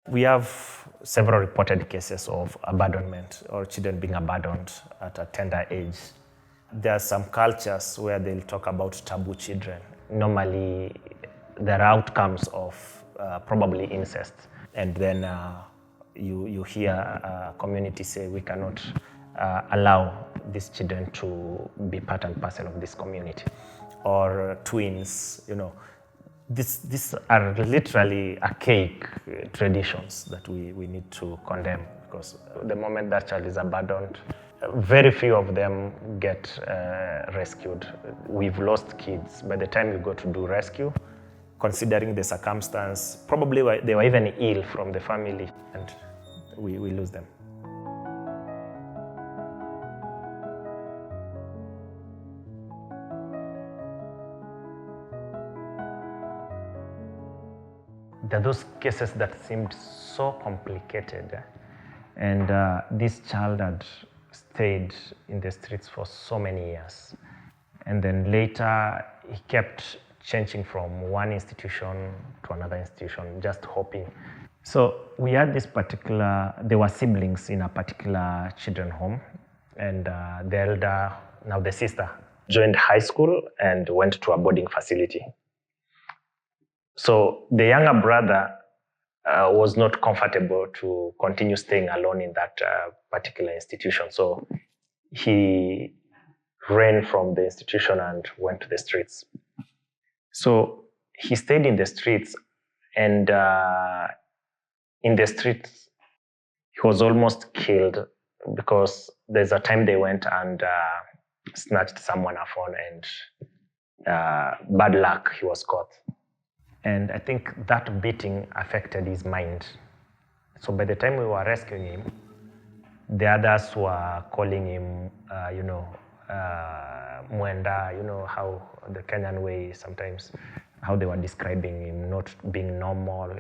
We have several reported cases of abandonment or children being abandoned at a tender age. There are some cultures where they'll talk about taboo children. Normally, there are outcomes of probably incest. And then you hear a community say, we cannot allow these children to be part and parcel of this community. Or twins, These are literally archaic traditions that we need to condemn, because the moment that child is abandoned, very few of them get rescued. We've lost kids. By the time you go to do rescue, considering the circumstance, probably they were even ill from the family, and we lose them. There are those cases that seemed so complicated, and this child had stayed in the streets for so many years. And then later, he kept changing from one institution to another institution, just hoping. So we had there were siblings in a particular children's home, and the elder, now the sister, joined high school and went to a boarding facility. So the younger brother was not comfortable to continue staying alone in that particular institution. So he ran from the institution and went to the streets. So he stayed in the streets, and in the streets, he was almost killed because there's a time they went and snatched someone a phone, and bad luck, he was caught. And I think that beating affected his mind. So by the time we were rescuing him, the others were calling him, Mwenda, how the Kenyan way sometimes, how they were describing him not being normal,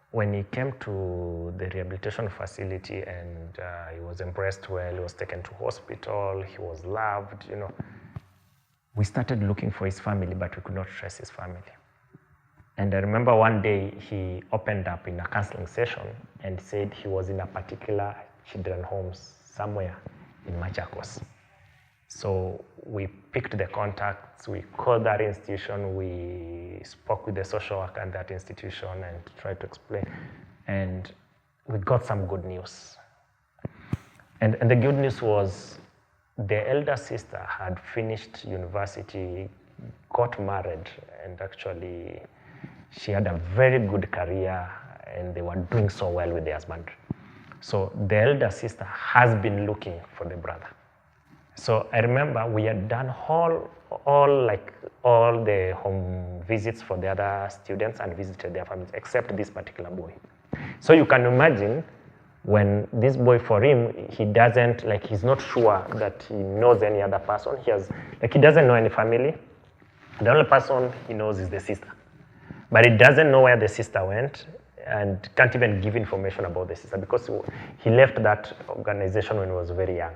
When he came to the rehabilitation facility and he was embraced well, he was taken to hospital, he was loved, We started looking for his family, but we could not trace his family. And I remember one day he opened up in a counseling session and said he was in a particular children's home somewhere in Machakos. So we picked the contacts, we called that institution, we spoke with the social worker at that institution and tried to explain. And we got some good news. And the good news was the elder sister had finished university, got married, and actually she had a very good career, and they were doing so well with the husband. So the elder sister has been looking for the brother. So I remember we had done all the home visits for the other students and visited their families, except this particular boy. So you can imagine when this boy, for him, he's not sure that he knows any other person. He doesn't know any family. The only person he knows is the sister. But he doesn't know where the sister went and can't even give information about the sister because he left that organization when he was very young.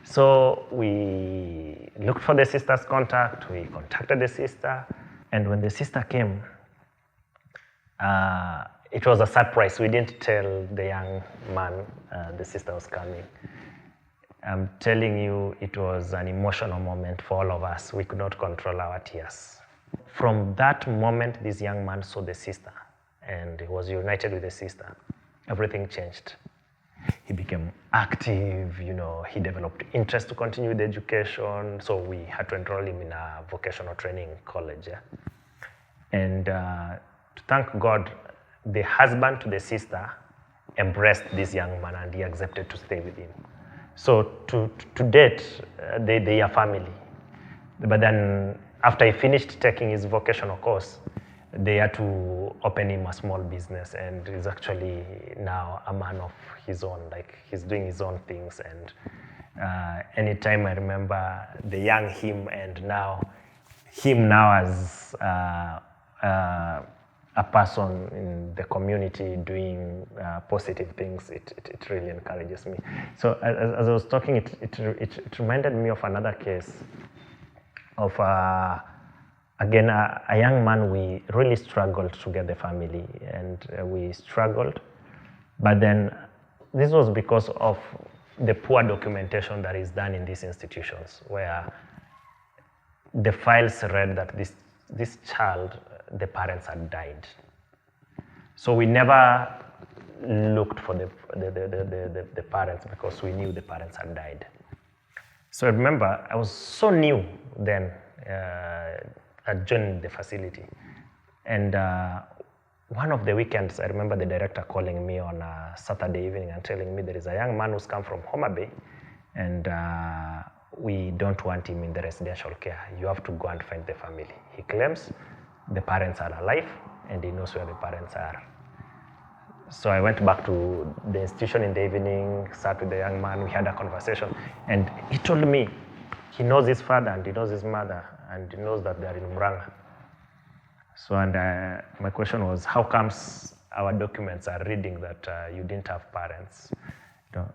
So we looked for the sister's contact, we contacted the sister, and when the sister came, it was a surprise. We didn't tell the young man the sister was coming. I'm telling you, it was an emotional moment for all of us. We could not control our tears. From that moment, this young man saw the sister and he was united with the sister. Everything changed. He became active, he developed interest to continue with education. So we had to enroll him in a vocational training college. Yeah? And to thank God, the husband to the sister embraced this young man and he accepted to stay with him. So to date, they are family. But then after he finished taking his vocational course, they had to open him a small business, and he's actually now a man of his own. He's doing his own things, and anytime I remember the young him and now him as a person in the community doing positive things, it really encourages me. So as I was talking, it reminded me of another case of again, a young man, we really struggled to get the family, and we struggled. But then this was because of the poor documentation that is done in these institutions, where the files read that this child, the parents had died. So we never looked for the parents because we knew the parents had died. So I remember I was so new then. I joined the facility, and one of the weekends, I remember the director calling me on a Saturday evening and telling me there is a young man who's come from Homa Bay, and we don't want him in the residential care. You have to go and find the family. He claims the parents are alive, and he knows where the parents are. So I went back to the institution in the evening, sat with the young man, we had a conversation, and he told me he knows his father and he knows his mother and he knows that they are in Murang'a. So, and my question was, how comes our documents are reading that you didn't have parents?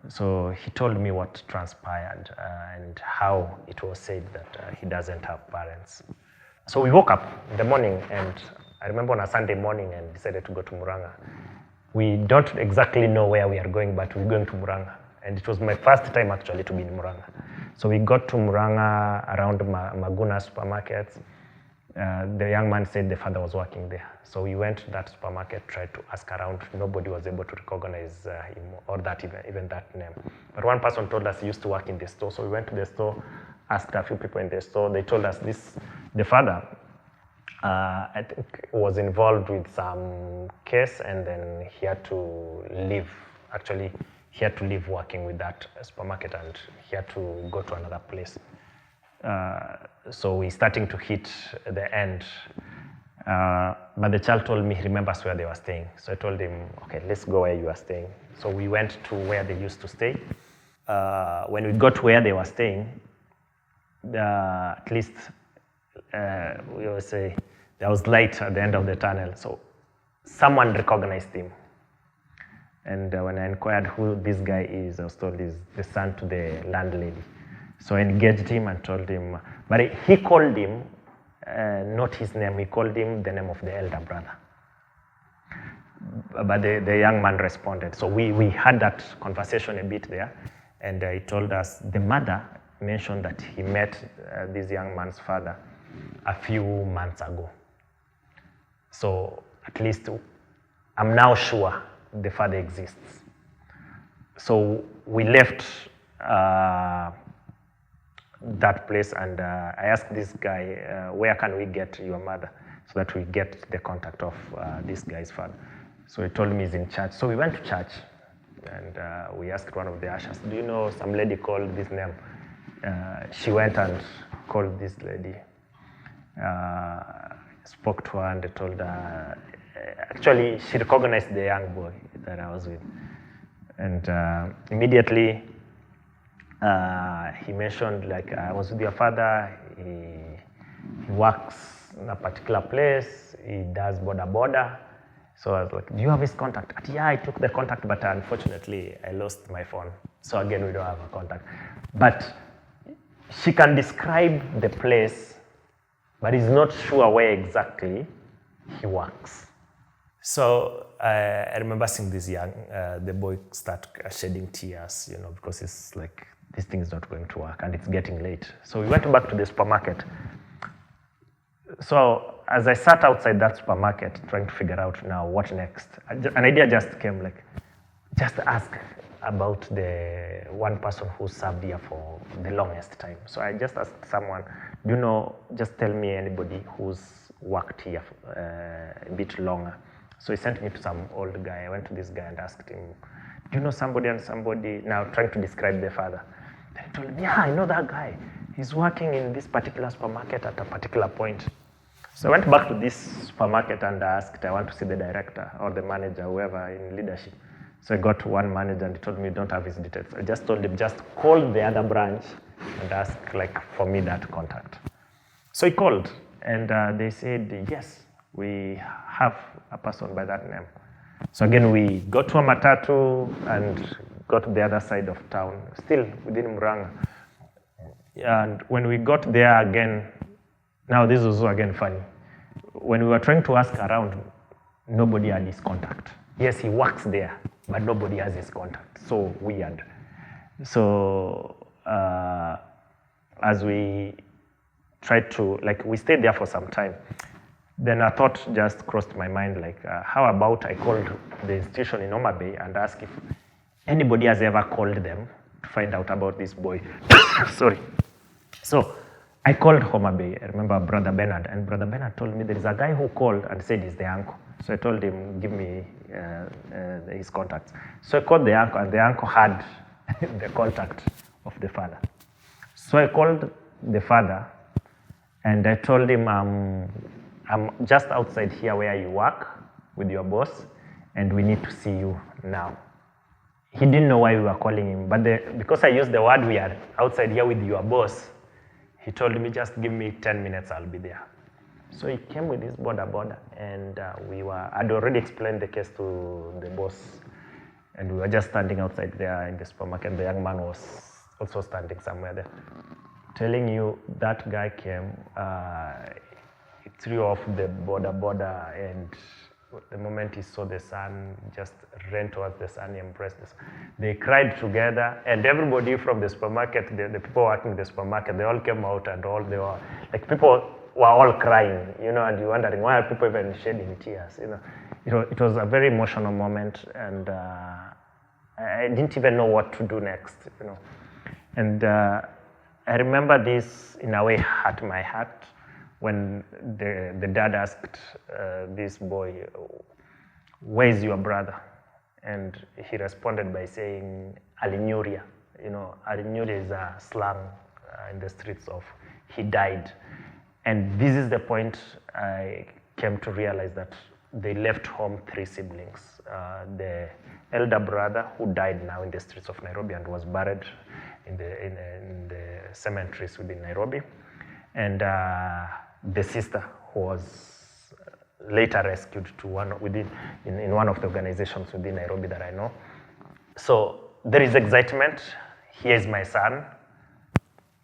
So he told me what transpired and how it was said that he doesn't have parents. So we woke up in the morning, and I remember on a Sunday morning, and decided to go to Murang'a. We don't exactly know where we are going, but we're going to Murang'a. And it was my first time actually to be in Murang'a. So we got to Murang'a around Maguna supermarkets. The young man said the father was working there. So we went to that supermarket, tried to ask around. Nobody was able to recognize him or that even that name. But one person told us he used to work in the store. So we went to the store, asked a few people in the store. They told us the father, I think, was involved with some case, and then he had to leave. Actually, he had to leave working with that supermarket, and he had to go to another place. So we're starting to hit the end. But the child told me he remembers where they were staying. So I told him, okay, let's go where you are staying. So we went to where they used to stay. When we got where they were staying, at least we always say there was light at the end of the tunnel. So someone recognized him. And when I inquired who this guy is, I was told he's the son to the landlady. So I engaged him and told him, but he called him, not his name, he called him the name of the elder brother. But the young man responded. So we had that conversation a bit there, and he told us the mother mentioned that he met this young man's father a few months ago. So at least I'm now sure the father exists. So we left that place, and I asked this guy, where can we get your mother, so that we get the contact of this guy's father. So he told me he's in church. So we went to church, and we asked one of the ushers, do you know some lady called this name? She went and called this lady, spoke to her, and told her, actually she recognized the young boy that I was with. And immediately he mentioned, like, I was with your father, he works in a particular place, he does border. So I was like, do you have his contact? Yeah, I took the contact, but unfortunately I lost my phone. So again, we don't have a contact. But she can describe the place, but is not sure where exactly he works. So I remember seeing this the boy start shedding tears, because it's like, this thing is not going to work and it's getting late. So we went back to the supermarket. So as I sat outside that supermarket trying to figure out now what next, an idea just came, like, just ask about the one person who served here for the longest time. So I just asked someone, just tell me anybody who's worked here a bit longer. So he sent me to some old guy. I went to this guy and asked him, do you know somebody and somebody? Now trying to describe the father. Then he told me, yeah, I know that guy. He's working in this particular supermarket at a particular point. So I went back to this supermarket and asked, I want to see the director or the manager, whoever in leadership. So I got to one manager and he told me, you don't have his details. I just told him, just call the other branch and ask, for me that contact. So he called, and they said, yes, we have a person by that name. So again, we got to a matatu and got to the other side of town, still within Murang'a. And when we got there again, Now, this is also again funny. When we were trying to ask around, nobody had his contact. Yes, he works there, but nobody has his contact. So weird. So as we tried to, like, we stayed there for some time. Then a thought just crossed my mind, like, how about I called the institution in Homa Bay and asked if anybody has ever called them to find out about this boy. Sorry. So I called Homa Bay. I remember Brother Bernard, and Brother Bernard told me there is a guy who called and said he's the uncle. So I told him, give me his contacts. So I called the uncle, and the uncle had the contact of the father. So I called the father, and I told him, I'm just outside here where you work with your boss, and we need to see you now. He didn't know why we were calling him, but because I used the word we are outside here with your boss, he told me, just give me 10 minutes, I'll be there. So he came with his border, and I'd already explained the case to the boss, and we were just standing outside there in the supermarket. The young man was also standing somewhere there. Telling you, that guy came, he threw off the border, and the moment he saw the son, just ran towards the son, he embraced the son. They cried together, and everybody from the supermarket, the people working in the supermarket, they all came out, and they were, like, people were all crying, and you're wondering, why are people even shedding tears, It was a very emotional moment, and I didn't even know what to do next, And I remember this, in a way, hurt my heart, when the dad asked this boy, where is your brother? And he responded by saying, alinyuria. Alinyuria is a slang in the streets of he died. And this is the point I came to realize that they left home 3 siblings. The elder brother, who died now in the streets of Nairobi and was buried in the cemeteries within Nairobi. And the sister, who was later rescued to in one of the organizations within Nairobi that I know. So there is excitement. Here is my son.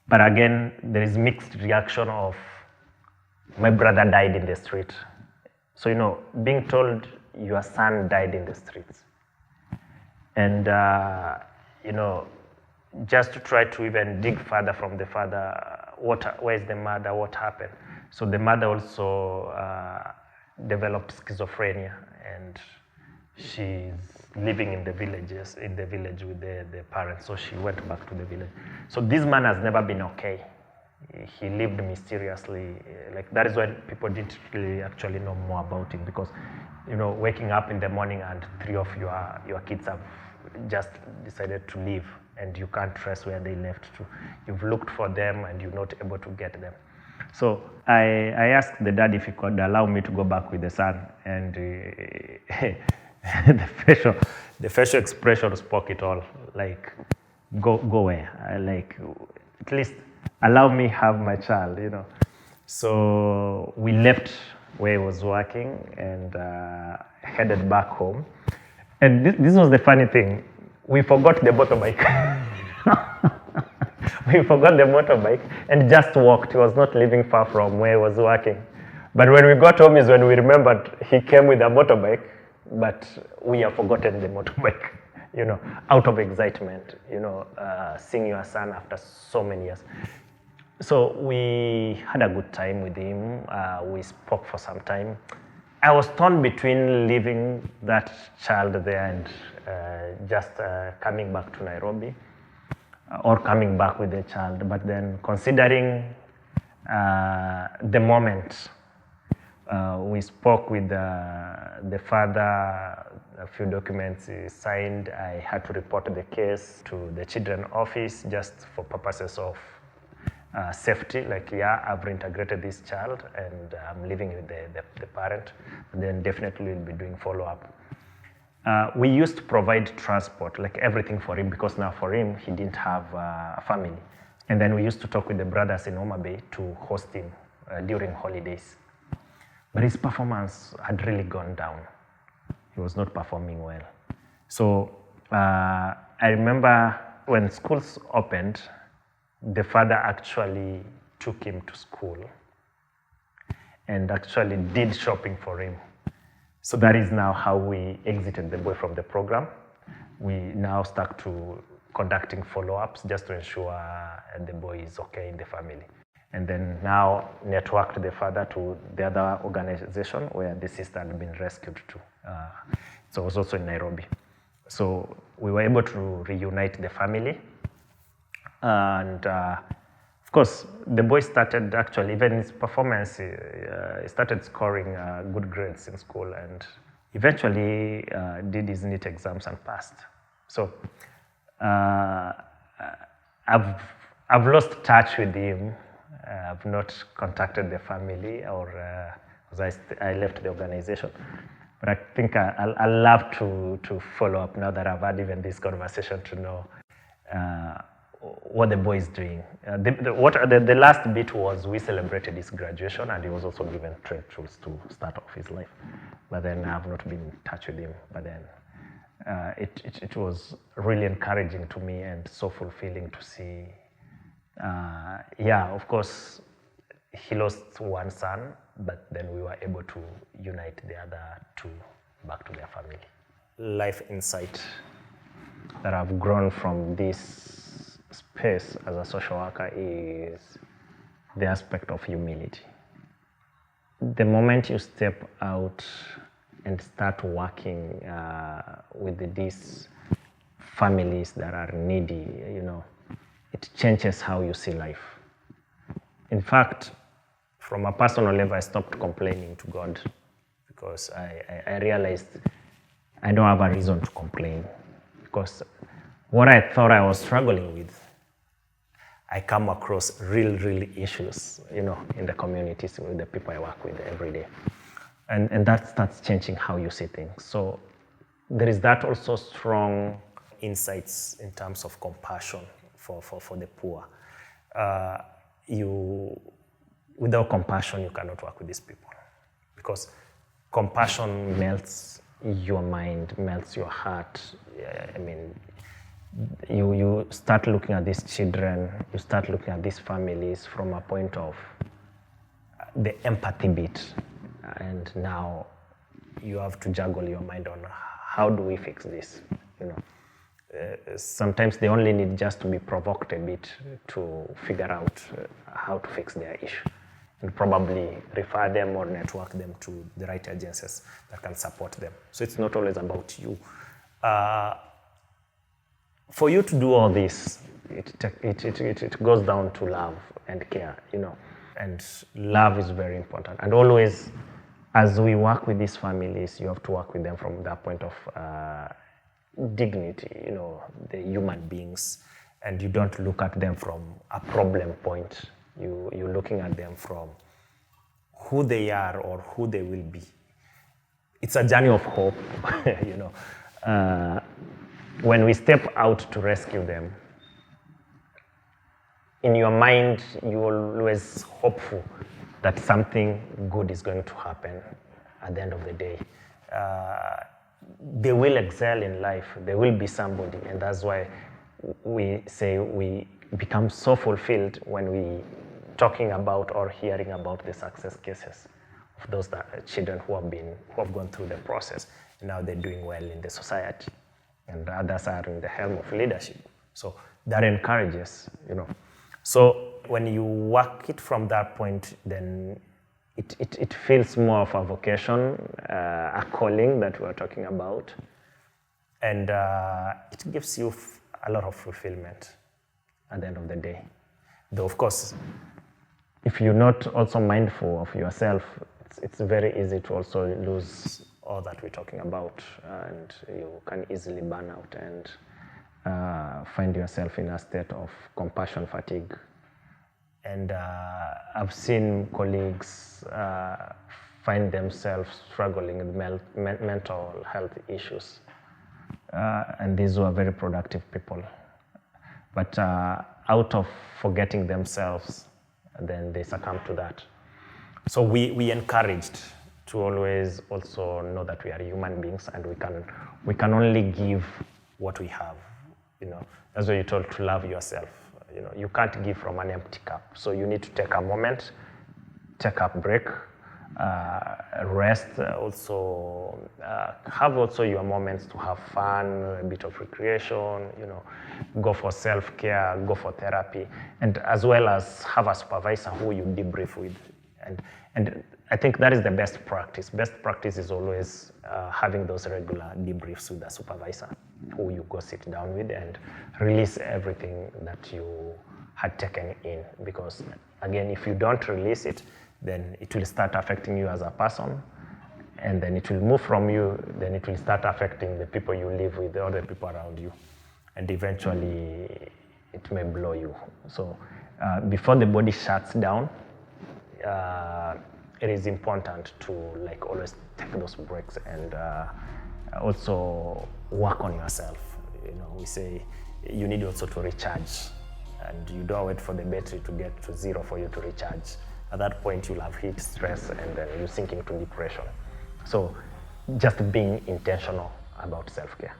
But again, there is mixed reaction of my brother died in the street. So, being told your son died in the streets. And, just to try to even dig further from the father, where is the mother, what happened? So the mother also developed schizophrenia, and she's living in the village with the parents, so she went back to the village. So this man has never been okay. He lived mysteriously, like that is why people didn't really actually know more about him, because, waking up in the morning and 3 of your kids have just decided to leave, and you can't trace where they left to. You've looked for them and you're not able to get them. So I asked the dad if he could allow me to go back with the son, and the facial expression spoke it all. Like, go where? Like, at least allow me have my child, So we left where he was working and headed back home. And this was the funny thing. We forgot the motorbike. We forgot the motorbike and just walked. He was not living far from where he was working. But when we got home is when we remembered he came with a motorbike, but we have forgotten the motorbike, out of excitement, seeing your son after so many years. So we had a good time with him. We spoke for some time. I was torn between leaving that child there and just coming back to Nairobi, or coming back with the child. But then, considering the moment, we spoke with the father, a few documents he signed. I had to report the case to the children's office just for purposes of safety, like, I've reintegrated this child and I'm living with the parent, and then definitely we'll be doing follow-up. We used to provide transport, like everything for him, because now for him, he didn't have a family. And then we used to talk with the brothers in Homa Bay to host him during holidays. But his performance had really gone down. He was not performing well. So I remember when schools opened, the father actually took him to school and actually did shopping for him. So that is now how we exited the boy from the program. We now start to conducting follow-ups just to ensure the boy is okay in the family. And then now networked the father to the other organization where the sister had been rescued to. So it was also in Nairobi. So we were able to reunite the family. And of course, the boy started actually, even his performance, he started scoring good grades in school and eventually did his NEET exams and passed. So I've lost touch with him. I've not contacted the family or because I left the organization. But I think I'll love to follow up now that I've had even this conversation to know what the boy is doing. The last bit was we celebrated his graduation and he was also given trade tools to start off his life. But then I have not been in touch with him. But then it was really encouraging to me and so fulfilling to see. Yeah, of course, he lost one son, but then we were able to unite the other two back to their family. Life insight that I've grown from this space as a social worker is the aspect of humility. The moment you step out and start working with these families that are needy, it changes how you see life. In fact, from a personal level, I stopped complaining to God because I realized I don't have a reason to complain because what I thought I was struggling with, I come across real issues, in the communities with the people I work with every day. And that starts changing how you see things. So there is that also strong insights in terms of compassion for the poor. Without compassion, you cannot work with these people because compassion melts your mind, melts your heart. I mean, you start looking at these children, you start looking at these families from a point of the empathy bit. And now you have to juggle your mind on how do we fix this, Sometimes they only need just to be provoked a bit to figure out how to fix their issue and probably refer them or network them to the right agencies that can support them. So it's not always about you. For you to do all this, it goes down to love and care, and love is very important. And always, as we work with these families, you have to work with them from that point of dignity, the human beings, and you don't look at them from a problem point. You're looking at them from who they are or who they will be. It's a journey of hope, When we step out to rescue them, in your mind, you're always hopeful that something good is going to happen at the end of the day. They will excel in life. They will be somebody. And that's why we say we become so fulfilled when we talking about or hearing about the success cases of those children who have gone through the process. And now they're doing well in the society. And others are in the helm of leadership. So that encourages, So when you work it from that point, then it feels more of a vocation, a calling that we're talking about. And it gives you a lot of fulfillment at the end of the day. Though, of course, if you're not also mindful of yourself, it's very easy to also lose all that we're talking about. And you can easily burn out and find yourself in a state of compassion fatigue. And I've seen colleagues find themselves struggling with mental health issues. And these were very productive people. But out of forgetting themselves, then they succumb to that. So we encouraged to always also know that we are human beings and we can only give what we have. That's why you're told to love yourself. You can't give from an empty cup. So you need to take a moment, take a break, rest, also have also your moments to have fun, a bit of recreation, go for self-care, go for therapy, and as well as have a supervisor who you debrief with. And I think that is the best practice. Best practice is always having those regular debriefs with the supervisor who you go sit down with and release everything that you had taken in. Because again, if you don't release it, then it will start affecting you as a person, and then it will move from you, then it will start affecting the people you live with, or the people around you, and eventually it may blow you. So before the body shuts down, it is important to always take those breaks and also work on yourself. We say you need also to recharge, and you don't wait for the battery to get to zero for you to recharge. At that point, you'll have heat stress, and then you sink into depression. So just being intentional about self-care.